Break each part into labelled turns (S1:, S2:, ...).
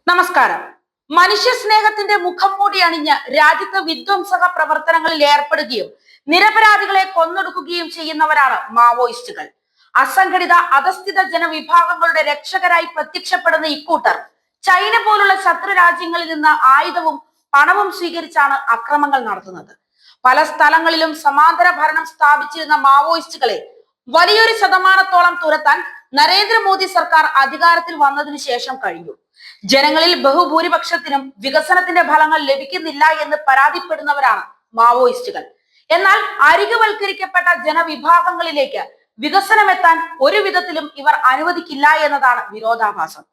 S1: നമസ്കാരം. മനുഷ്യ സ്നേഹത്തിന്റെ മുഖം മൂടി അണിഞ്ഞ് രാജ്യത്ത് വിധ്വംസക പ്രവർത്തനങ്ങളിൽ ഏർപ്പെടുകയും നിരപരാധികളെ കൊന്നൊടുക്കുകയും ചെയ്യുന്നവരാണ് മാവോയിസ്റ്റുകൾ. അസംഘടിത അധസ്ഥിത ജനവിഭാഗങ്ങളുടെ രക്ഷകരായി പ്രത്യക്ഷപ്പെടുന്ന ഇക്കൂട്ടർ ചൈന പോലുള്ള ശത്രു രാജ്യങ്ങളിൽ നിന്ന് ആയുധവും പണവും സ്വീകരിച്ചാണ് അക്രമങ്ങൾ നടത്തുന്നത്. പല സ്ഥലങ്ങളിലും സമാന്തര ഭരണം സ്ഥാപിച്ചിരുന്ന മാവോയിസ്റ്റുകളെ വലിയൊരു ശതമാനത്തോളം തുരത്താൻ നരേന്ദ്രമോദി സർക്കാർ അധികാരത്തിൽ വന്നതിനു ശേഷം കഴിഞ്ഞു. ജനങ്ങളിൽ ബഹുഭൂരിപക്ഷത്തിനും വികസനത്തിന്റെ ഫലങ്ങൾ ലഭിക്കുന്നില്ല എന്ന് പരാതിപ്പെടുന്നവരാണ് മാവോയിസ്റ്റുകൾ. എന്നാൽ അരികുവൽക്കരിക്കപ്പെട്ട ജനവിഭാഗങ്ങളിലേക്ക് വികസനമെത്താൻ ഒരു വിധത്തിലും ഇവർ അനുവദിക്കില്ല എന്നതാണ് വിരോധാഭാസം.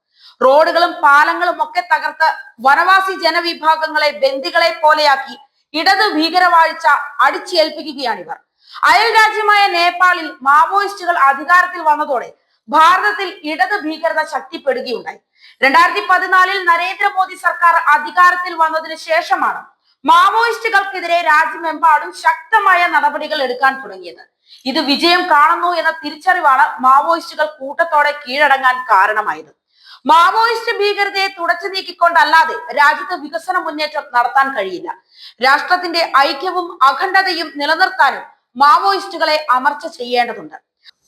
S1: റോഡുകളും പാലങ്ങളും ഒക്കെ തകർത്ത് വനവാസി ജനവിഭാഗങ്ങളെ ബന്ദികളെ പോലെയാക്കി ഇടത് ഭീകരവാഴ്ച അടിച്ചേൽപ്പിക്കുകയാണിവർ. അയൽ രാജ്യമായ നേപ്പാളിൽ മാവോയിസ്റ്റുകൾ അധികാരത്തിൽ വന്നതോടെ ഭാരതത്തിൽ ഇടത് ഭീകരത ശക്തിപ്പെടുകയുണ്ടായി. 2014 നരേന്ദ്രമോദി സർക്കാർ അധികാരത്തിൽ വന്നതിന് ശേഷമാണ് മാവോയിസ്റ്റുകൾക്കെതിരെ രാജ്യമെമ്പാടും ശക്തമായ നടപടികൾ എടുക്കാൻ തുടങ്ങിയത്. ഇത് വിജയം കാണുന്നു എന്ന തിരിച്ചറിവാണ് മാവോയിസ്റ്റുകൾ കൂട്ടത്തോടെ കീഴടങ്ങാൻ കാരണമായത്. മാവോയിസ്റ്റ് ഭീകരതയെ തുടച്ചു നീക്കിക്കൊണ്ടല്ലാതെ രാജ്യത്ത് വികസന മുന്നേറ്റം നടത്താൻ കഴിയില്ല. രാഷ്ട്രത്തിന്റെ ഐക്യവും അഖണ്ഡതയും നിലനിർത്താനും മാവോയിസ്റ്റുകളെ അമർച്ച ചെയ്യേണ്ടതുണ്ട്.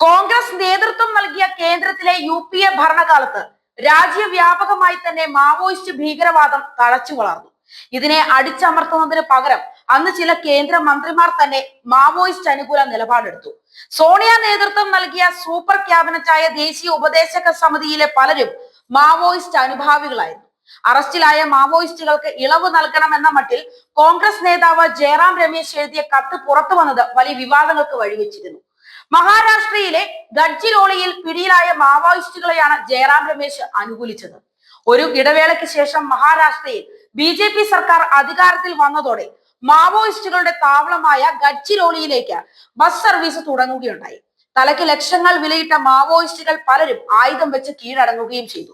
S1: കോൺഗ്രസ് നേതൃത്വം നൽകിയ കേന്ദ്രത്തിലെ UPA ഭരണകാലത്ത് രാജ്യവ്യാപകമായി തന്നെ മാവോയിസ്റ്റ് ഭീകരവാദം തഴച്ചു വളർന്നു. ഇതിനെ അടിച്ചമർത്തുന്നതിന് പകരം അന്ന് ചില കേന്ദ്ര മന്ത്രിമാർ തന്നെ മാവോയിസ്റ്റ് അനുകൂല നിലപാടെടുത്തു. സോണിയ നേതൃത്വം നൽകിയ സൂപ്പർ ക്യാബിനറ്റായ ദേശീയ ഉപദേശക സമിതിയിലെ പലരും മാവോയിസ്റ്റ് അനുഭാവികളായിരുന്നു. അറസ്റ്റിലായ മാവോയിസ്റ്റുകൾക്ക് ഇളവ് നൽകണമെന്ന മട്ടിൽ കോൺഗ്രസ് നേതാവ് ജയറാം രമേശ് എഴുതിയ കത്ത് പുറത്തു വന്നത് വലിയ വിവാദങ്ങൾക്ക് വഴിവെച്ചിരുന്നു. മഹാരാഷ്ട്രയിലെ ഗഡ്ചിരോളിയിൽ പിടിയിലായ മാവോയിസ്റ്റുകളെയാണ് ജയറാം രമേശ് അനുകൂലിച്ചത്. ഒരു ഇടവേളയ്ക്ക് ശേഷം മഹാരാഷ്ട്രയിൽ BJP സർക്കാർ അധികാരത്തിൽ വന്നതോടെ മാവോയിസ്റ്റുകളുടെ താവളമായ ഗഡ്ചിരോളിയിലേക്ക് ബസ് സർവീസ് തുടങ്ങുകയുണ്ടായി. തലയ്ക്ക് ലക്ഷങ്ങൾ വിലയിട്ട മാവോയിസ്റ്റുകൾ പലരും ആയുധം വെച്ച് കീഴടങ്ങുകയും ചെയ്തു.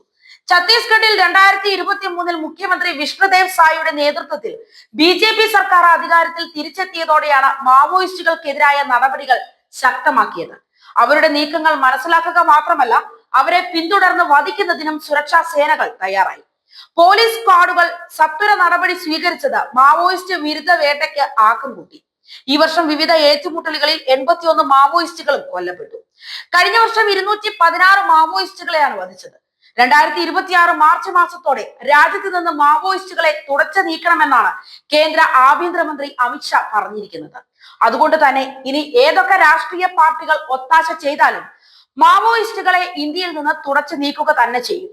S1: ഛത്തീസ്ഗഡിൽ 2023 മുഖ്യമന്ത്രി വിഷ്ണുദേവ് സായിയുടെ നേതൃത്വത്തിൽ BJP സർക്കാർ അധികാരത്തിൽ തിരിച്ചെത്തിയതോടെയാണ് മാവോയിസ്റ്റുകൾക്കെതിരായ നടപടികൾ ശക്തമാക്കിയത്. അവരുടെ നീക്കങ്ങൾ മനസ്സിലാക്കുക മാത്രമല്ല, അവരെ പിന്തുടർന്ന് വധിക്കുന്നതിനും സുരക്ഷാ സേനകൾ തയ്യാറായി. പോലീസ് സ്ക്വാഡുകൾ സത്വര നടപടി സ്വീകരിച്ചത് മാവോയിസ്റ്റ് വിരുദ്ധ വേട്ടയ്ക്ക് ആക്കം കൂട്ടി. ഈ വർഷം വിവിധ ഏറ്റുമുട്ടലുകളിൽ 81 മാവോയിസ്റ്റുകളും കൊല്ലപ്പെട്ടു. കഴിഞ്ഞ വർഷം 216 മാവോയിസ്റ്റുകളെയാണ് വധിച്ചത്. 2026 മാർച്ച് മാസത്തോടെ രാജ്യത്ത് നിന്ന് മാവോയിസ്റ്റുകളെ തുടച്ചു നീക്കണമെന്നാണ് കേന്ദ്ര ആഭ്യന്തരമന്ത്രി അമിത്ഷാ പറഞ്ഞിരിക്കുന്നത്. അതുകൊണ്ട് തന്നെ ഇനി ഏതൊക്കെ രാഷ്ട്രീയ പാർട്ടികൾ ഒത്താശ ചെയ്താലും മാവോയിസ്റ്റുകളെ ഇന്ത്യയിൽ നിന്ന് തുടച്ചു നീക്കുക തന്നെ ചെയ്യും.